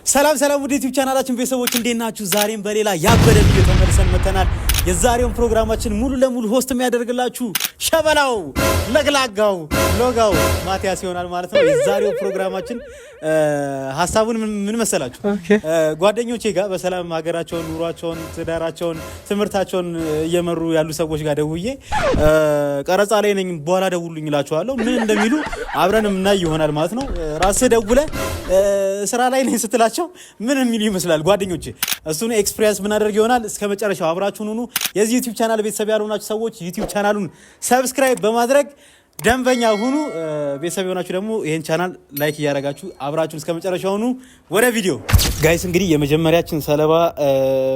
ሰላም ሰላም ውድ ዩቲዩብ ቻናላችን ቤተሰቦች እንዴት ናችሁ? ዛሬም በሌላ ያበደ ቪዲዮ ተመልሰን መተናል። የዛሬውን ፕሮግራማችን ሙሉ ለሙሉ ሆስት የሚያደርግላችሁ ሸበላው ለግላጋው ሎጋው ማቲያስ ይሆናል ማለት ነው። የዛሬው ፕሮግራማችን ሐሳቡን ምን መሰላችሁ? ጓደኞቼ ጋር በሰላም ሀገራቸውን፣ ኑሯቸውን፣ ትዳራቸውን፣ ትምህርታቸውን እየመሩ ያሉ ሰዎች ጋር ደውዬ ቀረጻ ላይ ነኝ በኋላ ደውሉኝ እላችኋለሁ። ምን እንደሚሉ አብረን እናይ ይሆናል ማለት ነው። ራስህ ደውለህ ስራ ላይ ነኝ ስትላቸው ምን የሚሉ ይመስላል ጓደኞቼ? እሱን ኤክስፒሪየንስ ምናደርግ ይሆናል። እስከ መጨረሻው አብራችሁን ሁኑ። የዚህ ዩቲዩብ ቻናል ቤተሰብ ያልሆናችሁ ሰዎች ዩቲዩብ ቻናሉን ሰብስክራይብ በማድረግ ደንበኛ ሁኑ። ቤተሰብ የሆናችሁ ደግሞ ይሄን ቻናል ላይክ እያደረጋችሁ አብራችሁን እስከ መጨረሻው ሁኑ። ወደ ቪዲዮ ጋይስ። እንግዲህ የመጀመሪያችን ሰለባ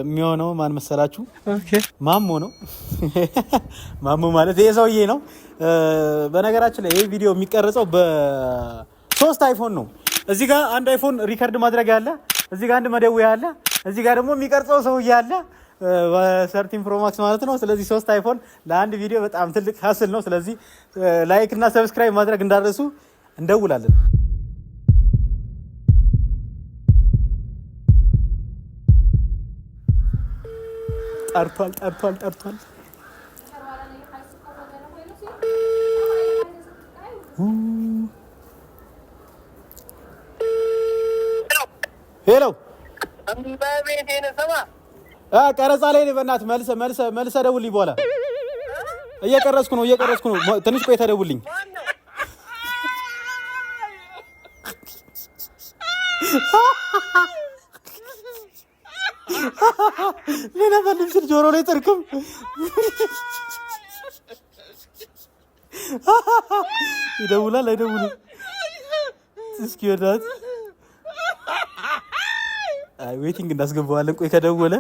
የሚሆነው ማን መሰላችሁ? ማሞ ነው። ማሞ ማለት ይሄ ሰውዬ ነው። በነገራችን ላይ ይሄ ቪዲዮ የሚቀርጸው በ3 አይፎን ነው። እዚህ ጋር አንድ አይፎን ሪከርድ ማድረግ ያለ፣ እዚህ ጋር አንድ መደወያ አለ፣ እዚህ ጋር ደግሞ የሚቀርጸው ሰውዬ አለ። በ13 ፕሮ ማክስ ማለት ነው። ስለዚህ 3 አይፎን ለአንድ ቪዲዮ በጣም ትልቅ ሀስል ነው። ስለዚህ ላይክ እና ሰብስክራይብ ማድረግ እንዳትረሱ። እንደውላለን። ጠርቷል። ሄሎ ቀረጻ ላይ ነኝ። በእናትህ መልሰህ ደውልልኝ። በኋላ እየቀረጽኩ ነው። ትንሽ ቆይተህ ደውልልኝ። ልነፈልግ ስል ጆሮ ላይ ጥርቅም ይደውላል አይደውልም? እስኪ ወዳት ዌቲንግ እንዳስገባዋለን። ቆይ ከደወለ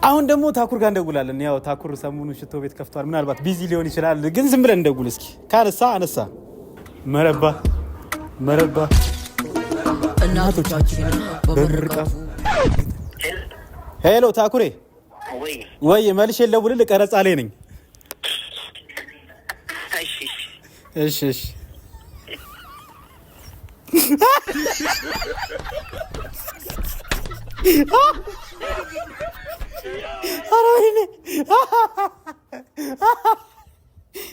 አሁን ደግሞ ታኩር ጋር እንደውላለን። ያው ታኩር ሰሞኑን ሽቶ ቤት ከፍቷል። ምናልባት ቢዚ ሊሆን ይችላል፣ ግን ዝም ብለን እንደውል እስኪ። ካነሳ አነሳ። መረባ እናቶቻችን በምርቃቱ። ሄሎ ታኩሬ፣ ወይ መልሼ ልደውልልህ፣ ቀረጻ ላይ ነኝ። እሺ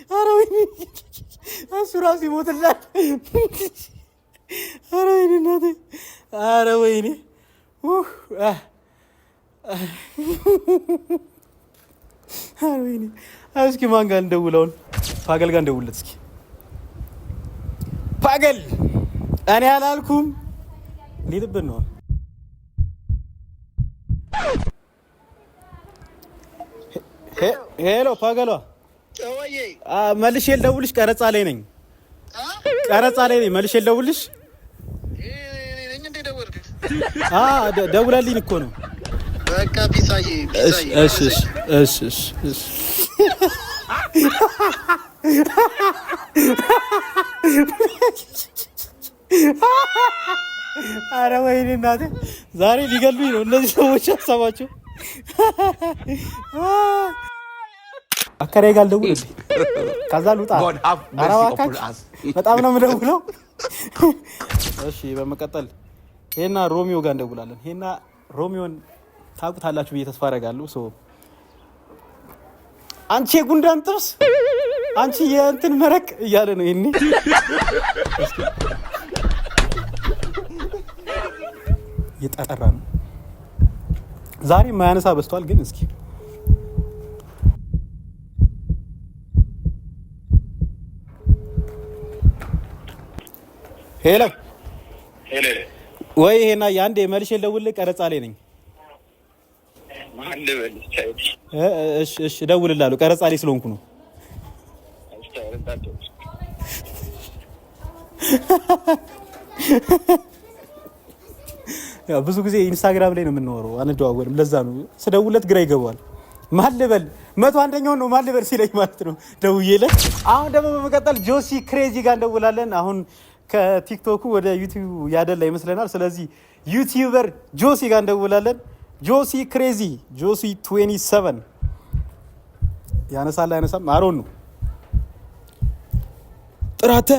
ኧረ ወይኔ እሱ እራሱ ይሞትላል። ኧረ ወይኔ እናቴ፣ ኧረ ወይኔ። እስኪ ማን ጋር እንደውለውን? ፓገል ጋር እንደውለት እስኪ። ፓገል እኔ አላልኩም ሊልብን ነው። ሄሎ ፓገሏ፣ መልሼ ልደውልሽ። ቀረጻ ላይ ነኝ። መልሼ ልደውልሽ። ደውላልኝ እኮ ነው። በቃ ፒሳዬ። እሺ ኧረ ወይኔ እናቴ፣ ዛሬ ሊገሉኝ ነው እነዚህ ሰዎች። ሀሳባቸው አከራይ ጋር ልደውል፣ ከዛ ልውጣ። ኧረ እባካችሁ በጣም ነው የምደውለው። እሺ በመቀጠል ሄና ሮሚዮ ጋር እንደውላለን። ሄና ሮሚዮን ታውቁታላችሁ ብዬ ተስፋ አደርጋለሁ። አንቺ የጉንዳን ጥብስ፣ አንቺ የእንትን መረቅ እያለ ነው። ይሄኔ እየጠራ ነው። ዛሬ ማያነሳ በዝቷል። ግን እስኪ ሄሎ ወይ ሄና፣ ያንዴ መልሼ ልደውልልህ። ቀረጻ ላይ ነኝ። እሺ እደውልልሃለሁ። ቀረጻ ላይ ስለሆንኩ ነው። ያው ብዙ ጊዜ ኢንስታግራም ላይ ነው የምንወረው፣ አንደዋወልም። ለዛ ነው ስደውለት ግራ ይገባዋል። ማልበል 101ኛው ነው ማልበል ሲለኝ ማለት ነው ደውዬለት። አሁን ደግሞ በመቀጠል ጆሲ ክሬዚ ጋር እንደውላለን። አሁን ከቲክቶኩ ወደ ዩቲዩብ ያደላ ይመስለናል። ስለዚህ ዩቲዩበር ጆሲ ጋር እንደውላለን። ጆሲ ክሬዚ፣ ጆሲ 27 ያነሳል አይነሳም? አሮን ነው ጥራተ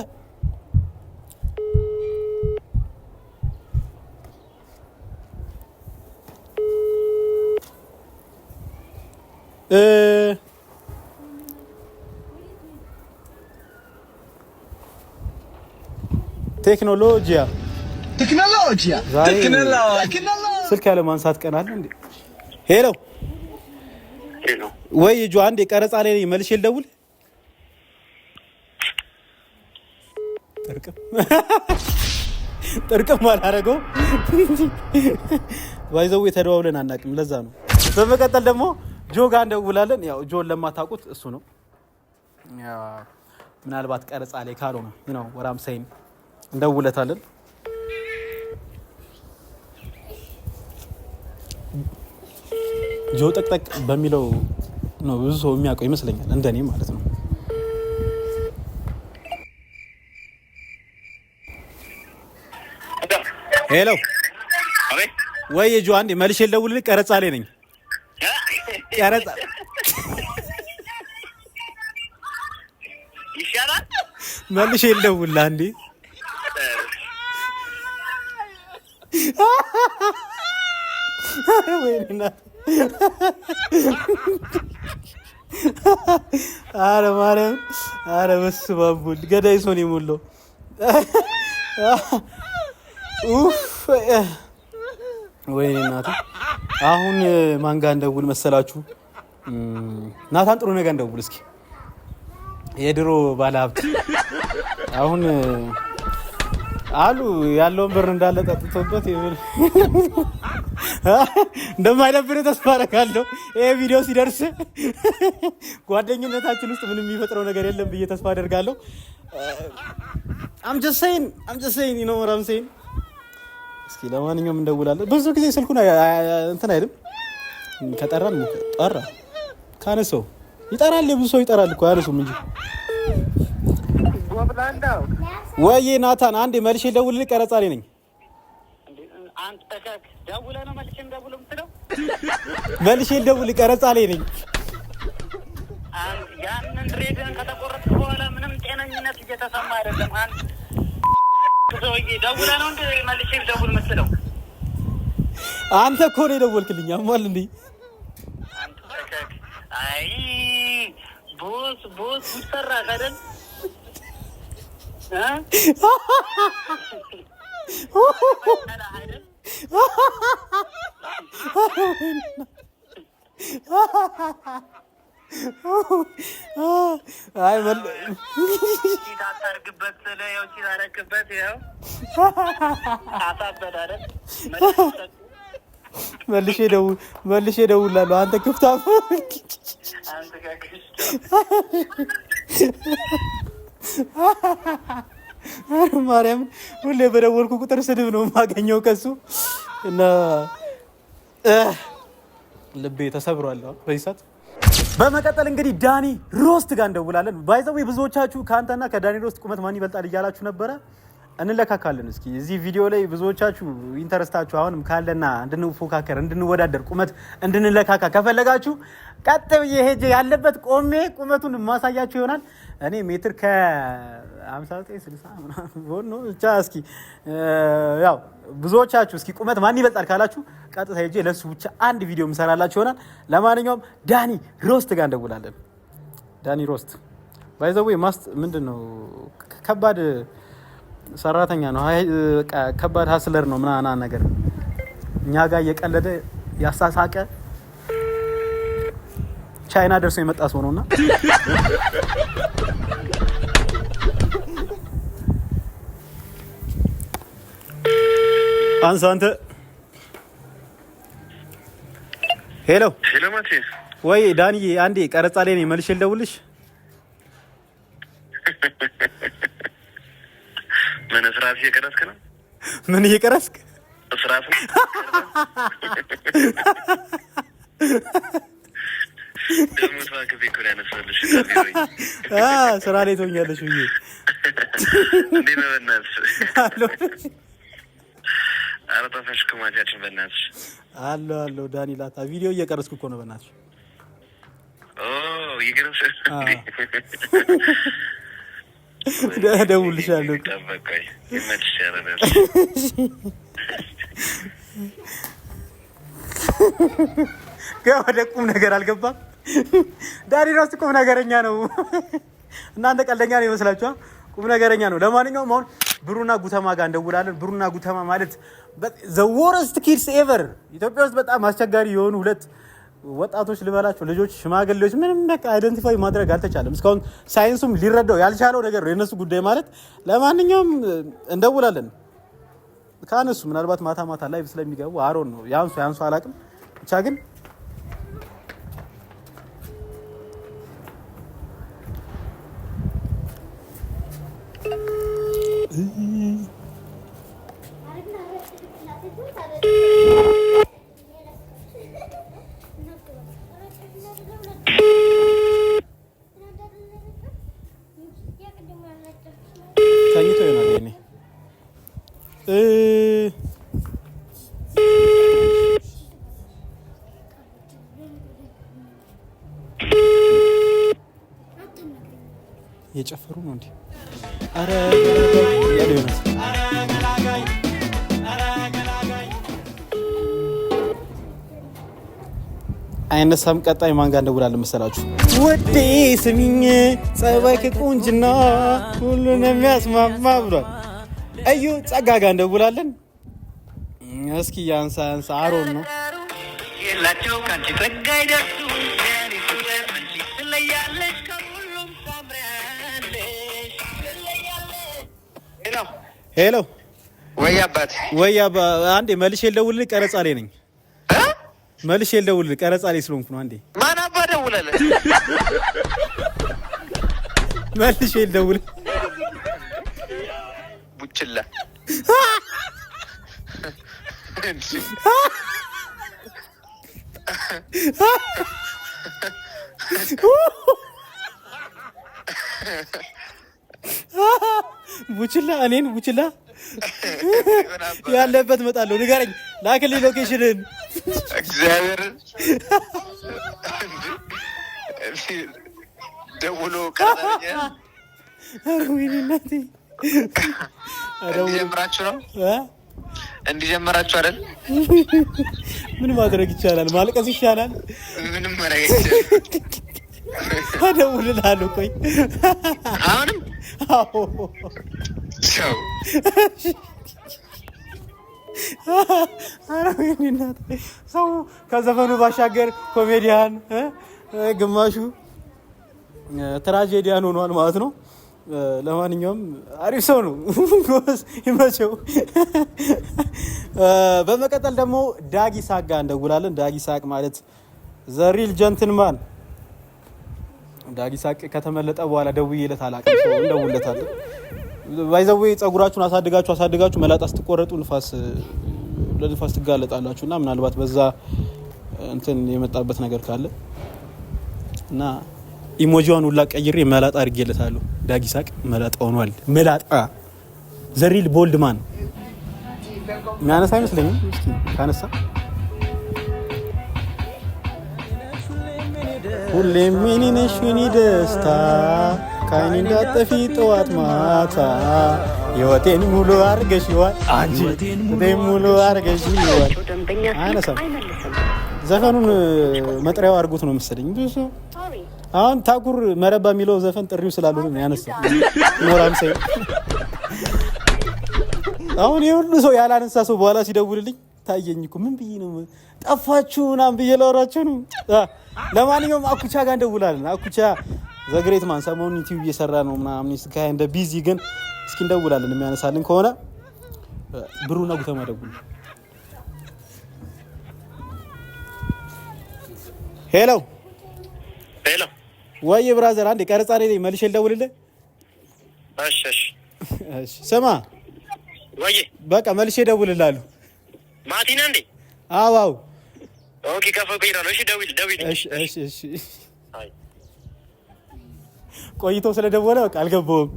ቴክኖሎጂያ ስልክ ያለ ማንሳት ቀናል እንዴ? ሄሎ ወይ ጆ አንዴ ቀረጻ ላይ መልሼ ልደውል። ጥርቅም አላረገው ባይዘው የተደዋውለን አናውቅም። ለዛ ነው። በመቀጠል ደግሞ ጆ ጋር እንደውላለን። ያው ጆን ለማታውቁት እሱ ነው። ያው ምናልባት ቀረጻ ላይ ካልሆነ ነው ወራም ሳይን እንደውለታለን። ጆ ጠቅጠቅ በሚለው ነው ብዙ ሰው የሚያውቀው ይመስለኛል፣ እንደኔ ማለት ነው። ሄሎ ወይ ጆ አንዴ መልሼ ልደውልልህ። ቀረጻ ላይ ነኝ። ቀረጻ ይሻላል። መልሼ ልደውልልህ አንዴ። አረ ማርያም፣ አረ በስመ አብ ወልድ ገዳይ ሰው ነው የሞላው። ወይኔ እናቴ። አሁን ማን ጋር እንደውል መሰላችሁ? ናታን ጥሩ ነገር እንደውል እስኪ። የድሮ ባለሀብት አሁን አሉ ያለውን ብር እንዳለ ጠጥቶበት እንደማይደብር ተስፋ አደርጋለሁ። ይሄ ቪዲዮ ሲደርስ ጓደኝነታችን ውስጥ ምንም የሚፈጥረው ነገር የለም ብዬ ተስፋ አደርጋለሁ። I'm just saying you know what I'm saying። እስኪ ለማንኛውም እንደውላለን። ብዙ ጊዜ ስልኩን እንትን አይልም። ከጠራን ጠራ ካነሰው ይጠራል። ብዙ ሰው ይጠራል እኮ አያነሱም እንጂ። ወይ ናታን አንዴ መልሼ ልደውልልህ። ቀረጻ ላይ ነኝ። አንተ ተከክ ደውለህ ነው መልሼ ልደውል የምትለው? መልሼ ልደውልልህ። ቀረጻ ላይ ነኝ። ያንን ድሬድህን ከተቆረጥክ በኋላ ምንም ጤነኝነት እየተሰማ አይደለም። አንተ ሰውዬ ደውለህ ነው እንደ መልሼ ልደውል የምትለው? አንተ እኮ ነው የደወልክልኝ። አሟል እንዴ? አንተ ተከክ አይ ቦስ ይሰራ አይደል? አይ ታርግበት ስለያው ሲላረክበት ያው አታበዳረ መልሼ ደውላለሁ። አንተ ክፍታፍ አንተ ጋክሽ ማርያም ሁሌ በደወልኩ ቁጥር ስድብ ነው የማገኘው ከሱ እና ልቤ ተሰብሯል በዚህ ሰዓት። በመቀጠል እንግዲህ ዳኒ ሮስት ጋር እንደውላለን። ባይዘው ብዙዎቻችሁ ካንተና ከዳኒ ሮስት ቁመት ማን ይበልጣል እያላችሁ ነበረ። እንለካካለን እስኪ እዚህ ቪዲዮ ላይ ብዙዎቻችሁ ኢንተረስታችሁ አሁንም ካለና እንድንፎካከር እንድንወዳደር ቁመት እንድንለካካ ከፈለጋችሁ ቀጥ ብዬ ሄጄ ያለበት ቆሜ ቁመቱን ማሳያችሁ ይሆናል። እኔ ሜትር ከ59 60 ምናምን ነው ብቻ። እስኪ ያው ብዙዎቻችሁ እስኪ ቁመት ማን ይበልጣል ካላችሁ ቀጥታ ሄጄ ለሱ ብቻ አንድ ቪዲዮ ምሰራላችሁ ይሆናል። ለማንኛውም ዳኒ ሮስት ጋር እንደውላለን። ዳኒ ሮስት ባይዘው ምንድነው ከባድ ሰራተኛ ነው። ከባድ ሀስለር ነው ምናምን ነገር እኛ ጋር እየቀለደ ያሳሳቀ ቻይና ደርሶ የመጣ ሰው ነውና አንተ ሄሎ ማቴ ወይ ዳንዬ አንዴ ቀረጻ ላይ ነኝ። መልሼ ልደውልሽ። ምን ስራት እየቀረስክ ነው? ምን እየቀረስክ? ስራት ነው። ደሞት ባከቤ ኮላ ነሰልሽ ስራ ላይ ትሆኛለሽ ብዬ እንዴ ነው በእናትሽ? ኧረ ጠፋሽ እኮ ማቲያችን በእናትሽ። አሎ ዳኒ ላታ ቪዲዮ እየቀረስኩ እኮ ነው በእናትሽ። እየቀረስክ እደውልልሻለሁ። ጠበቀኝ ይመችሽ። ያረዳል ወደ ቁም ነገር አልገባም። ዳኒ ራሱ ቁም ነገረኛ ነው። እናንተ ቀልደኛ ነው ይመስላችኋል? ቁም ነገረኛ ነው። ለማንኛውም አሁን ብሩና ጉተማ ጋር እንደውላለን። ብሩና ጉተማ ማለት the worst kids ever ኢትዮጵያ ውስጥ በጣም አስቸጋሪ የሆኑ ሁለት ወጣቶች ልበላቸው ልጆች ሽማግሌዎች ምንም በቃ አይደንቲፋይ ማድረግ አልተቻለም። እስካሁን ሳይንሱም ሊረዳው ያልቻለው ነገር ነው የነሱ ጉዳይ ማለት። ለማንኛውም እንደውላለን ካነሱ ምናልባት ማታ ማታ ላይቭ ስለሚገቡ አሮን ነው ያንሱ አላቅም ብቻ ግን ሄሎ የጨፈሩ ነው እንዴ? አረ ያለው ነው። አይነሳም። ቀጣይ ማን ጋር እንደውላለን መሰላችሁ? ወዴ ስሚኝ ጸባይ ከቁንጅና ሁሉን የሚያስማማ ብሏል። እዩ ጸጋ ጋር እንደውላለን። እስኪ ያንሳ አሮን ነው የላቸው ካንቺ ጸጋ ይደርሱ ያኔ ፍቅር አንቺ ትለያለሽ ከሁሉም ታምራለሽ ትለያለሽ። ሄሎ ወይ አባ አንዴ መልሼ ልደውልልህ ቀረጻ ላይ ነኝ። መልሼ ልደውልልህ ቀረጻ ላይ ስለሆንኩ ነው። አንዴ ማን አባ ደውለልህ? መልሼ ልደውልልህ ቡችላ ቡችላ እኔን ቡችላ ያለበት እመጣለሁ። ንገረኝ፣ ላክልኝ ሎኬሽንን። እግዚአብሔርን ደውሎ ቀረኛ እናቴ እንዲጀምራችሁ ነው እንዲጀምራችሁ አይደል? ምን ማድረግ ይቻላል? ማልቀስ ይሻላል። ምንም ማድረግ ይቻላል። እደውልልሃለሁ። ቆይ አሁንም አዎ ቻው። ሰው ከዘፈኑ ባሻገር ኮሜዲያን ግማሹ ትራጀዲያን ሆኗል ማለት ነው። ለማንኛውም አሪፍ ሰው ነው። ይመቸው። በመቀጠል ደግሞ ዳጊ ሳቅ ጋር እንደውላለን። ዳጊ ሳቅ ማለት ዘ ሪል ጀንትልማን። ዳጊ ሳቅ ከተመለጠ በኋላ ደውዬለት አላውቅም። ሰው እንደውለታለን። ባይዘዌ ጸጉራችሁን አሳድጋችሁ መላጣ ስትቆረጡ ለንፋስ ትጋለጣላችሁ እና ምናልባት በዛ እንትን የመጣበት ነገር ካለ እና ኢሞጂዋን ሁላ ቀይሬ መላጣ አድርጌለታለሁ። ዳጊ ሳቅ መላጣ ሆኗል። መላጣ ዘሪል ቦልድማን የሚያነሳ አይመስለኝም። እስኪ ካነሳ ሁሌም የኔ ነሽ የኔ ደስታ ከዓይኔ እንዳጠፊ ጠዋት ማታ ህይወቴን ሙሉ አድርገሽዋል አንቺ ህይወቴን ሙሉ አድርገሽዋል። አያነሳም። ዘፈኑን መጥሪያው አድርጎት ነው መሰለኝ ብዙ አሁን ታኩር መረባ የሚለው ዘፈን ጥሪው ስላልሆነ ነው ያነሳው። ኖራም ሳይ አሁን የሁሉ ሰው ያላነሳ ሰው በኋላ ሲደውልልኝ ታየኝ እኮ ምን ብዬ ነው ጠፋችሁ ምናምን ብዬ ላወራቸው ነው። ለማንኛውም አኩቻ ጋር እንደውላለን። አኩቻ ዘግሬት ማን ሰሞኑን ዩቲዩብ እየሰራ ነው ምናምን እስካይ እንደ ቢዚ ግን እስኪ እንደውላለን የሚያነሳልን ከሆነ ብሩና ጉተማ ደውል። ሄሎ ወይ ብራዘር አንዴ ቀረጻ ላይ መልሼ ልደውልልህ። እሺ ስማ ወይ በቃ መልሼ እደውልልሃለሁ። ማቲና እንዴ? አዎ ኦኬ ከፈቀኝ ነው። እሺ ደውል። እሺ ቆይቶ ስለደወለ በቃ አልገባውም።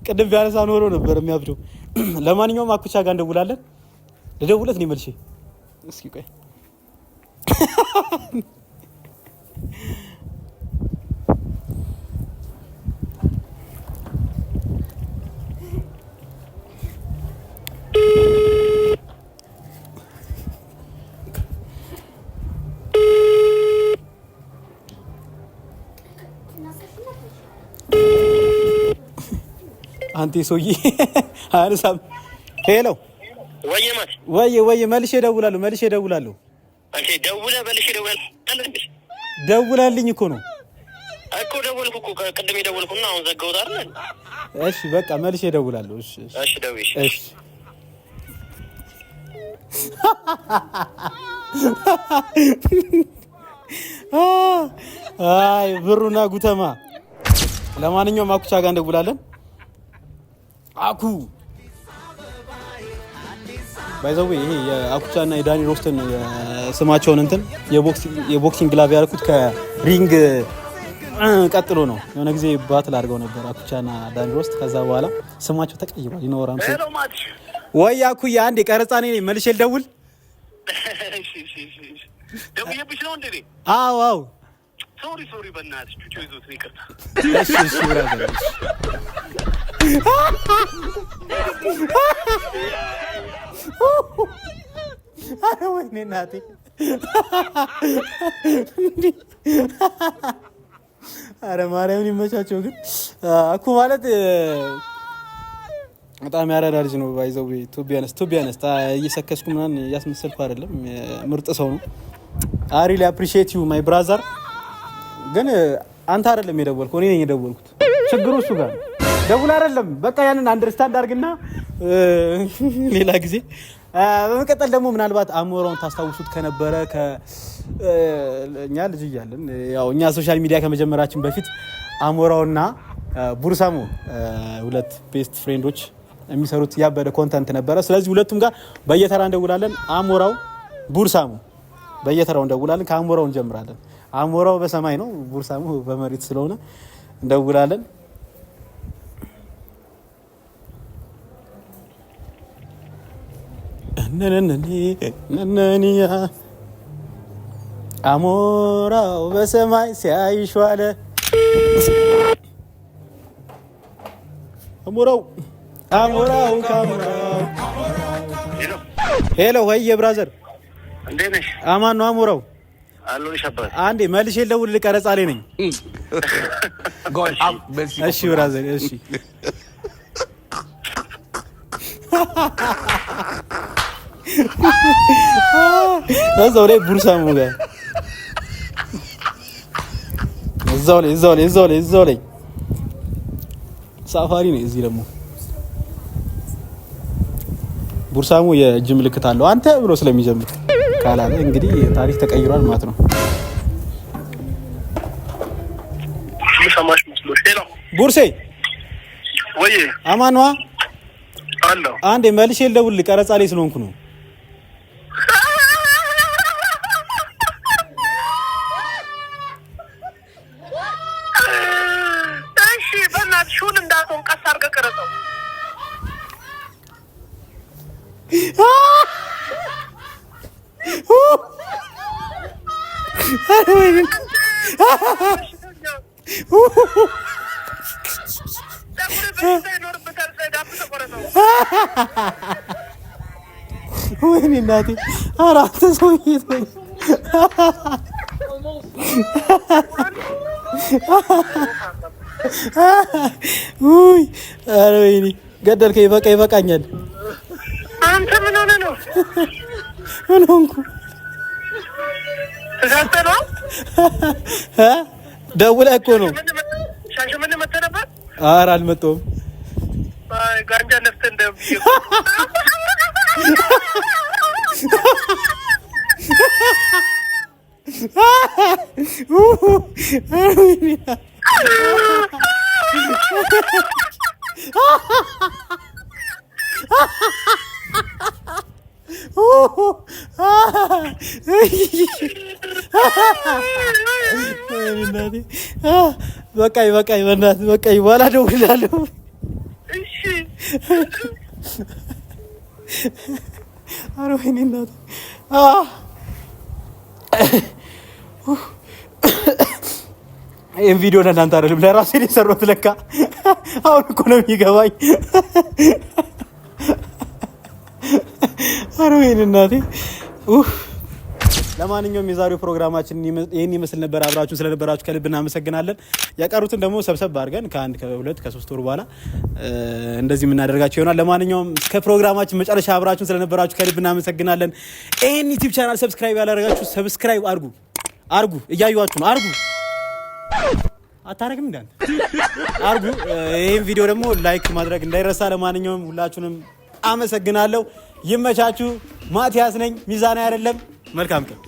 ቅድም ቢያነሳ ኖሮ ነበር የሚያብደው። ለማንኛውም አኩቻ ጋር እንደውላለን። ልደውለት ነው መልሼ። እስኪ ቆይ አንተ ሰውዬ አነሳም። ሄሎ ወይ መልሼ እደውላለሁ። አንቺ ደውላልኝ እኮ ነው እኮ ደወልኩ እኮ ቅድም የደወልኩና አሁን ዘጋሁት አይደል? እሺ በቃ መልሼ እደውላለሁ። እሺ ደውይሽ። እሺ አይ ብሩና ጉተማ። ለማንኛውም አኩቻ ጋር እንደውላለን። አኩ ባይዘው ይሄ የአኩቻና የዳኒ ሮስትን ስማቸውን እንትን የቦክሲንግ ግላቭ ያልኩት ከሪንግ ቀጥሎ ነው። የሆነ ጊዜ ባትል አድርገው ነበር አኩቻና ዳኒ ሮስት። ከዛ በኋላ ስማቸው ተቀይሯል። ይኖራም ወይ አኩያ አንዴ ቀረጻ ነኝ መልሼ ልደውል። ደውዬብሽ ነው እንዴ? አዎ ሶሪ በእናትሽ ቹቹ ይዞት ነው። ይቅርታ። እሺ ብራዘር አረ ወይኔ እናቴ አረ ማርያምን ይመቻቸው። ግን አኩ ማለት በጣም ያራዳ ልጅ ነው። ባይዘው ቱቢያነስ እየሰከስኩ ምናምን እያስመሰልኩ አይደለም። ምርጥ ሰው ነው። አይ ሪሊ አፕሪሺየት ዩ ማይ ብራዘር። ግን አንተ አይደለም የደወልከው፣ እኔ ነኝ የደወልኩት። ችግሩ እሱ ጋር ደውል አይደለም። በቃ ያንን አንደርስታንድ አድርግና ሌላ ጊዜ። በመቀጠል ደግሞ ምናልባት አሞራውን ታስታውሱት ከነበረ እኛ ልጅ እያለን ያው እኛ ሶሻል ሚዲያ ከመጀመራችን በፊት አሞራውና ቡርሳሙ ሁለት ቤስት ፍሬንዶች የሚሰሩት ያበደ ኮንተንት ነበረ። ስለዚህ ሁለቱም ጋር በየተራ እንደውላለን። አሞራው ቡርሳሙ በየተራው እንደውላለን። ከአሞራው እንጀምራለን። አሞራው በሰማይ ነው፣ ቡርሳሙ በመሬት ስለሆነ እንደውላለን። ነነነኒ አሞራው በሰማይ ሲያይሽ ዋለ። አሞራው ሄሎ ወይ ብራዘር እንዴት ነሽ? አማን ነው አሞራው አሎሽ አባት። አንዴ መልሼ ልደውል። ቀረጻ ላይ ነኝ። እሺ ብራዘር እሺ። እዛው ላይ ቡርሳሙ ጋር እዛው ላይ ሳፋሪ ነው። እዚህ ደግሞ ቡርሳሙ የእጅ ምልክት አለው አንተ ብሎ ስለሚጀምር ካላለ እንግዲህ ታሪክ ተቀይሯል ማለት ነው። ሰማሽ መስሎሽ? ሄሎ ቡርሴ ወይ አማኗ አለው። አንዴ መልሼ ልደውል። ቀረጻ ላይ ስለሆንኩ ነው። እሺ በእናትሽ ሁን እንዳትሆን ቀስ አድርገህ ቀረጸው። ወይኔ እናቴ! ኧረ አንተ ሰውዬ ተወኝ። ውይ ኧረ ወይኔ ገደልከኝ። በቃ ይበቃኛል። አንተ ምን ሆነህ ነው? ምን ሆንኩ? ተሳስተህ ነው? ደውለህ እኮ ነው። ሻሸመኔ መተህ ነበር? ኧረ አልመጣሁም። ጋንጃ ነፍተህ እንደብዬ በቃኝ በእናትህ በቃኝ። በኋላ እደውልልሃለሁ። እሺ። ኧረ ወይኔ እናትህ! ይህን ቪዲዮ ለእናንተ አይደለም ለራሴ ነው የሰራሁት። ለካ አሁን እኮ ነው የሚገባኝ። ኧረ ወይኔ እናቴ! ለማንኛውም የዛሬው ፕሮግራማችን ይሄን ይመስል ነበር። አብራችሁን ስለነበራችሁ ከልብ እናመሰግናለን። ያቀሩትን ደግሞ ሰብሰብ አድርገን ከ1 ከ2 ከ3 ወር በኋላ እንደዚህ የምናደርጋቸው ይሆናል። ለማንኛውም እስከ ፕሮግራማችን መጨረሻ አብራችሁን ስለነበራችሁ ከልብ እናመሰግናለን። ይሄን ዩቲዩብ ቻናል ሰብስክራይብ ያላደረጋችሁ ሰብስክራይብ አርጉ። እያዩዋችሁ ነው። አታረግም እንዳንተ አርጉ። ይሄን ቪዲዮ ደግሞ ላይክ ማድረግ እንዳይረሳ። ለማንኛውም ሁላችሁንም አመሰግናለሁ። ይመቻችሁ። ማቲያስ ነኝ፣ ሚዛን አይደለም። መልካም ቀን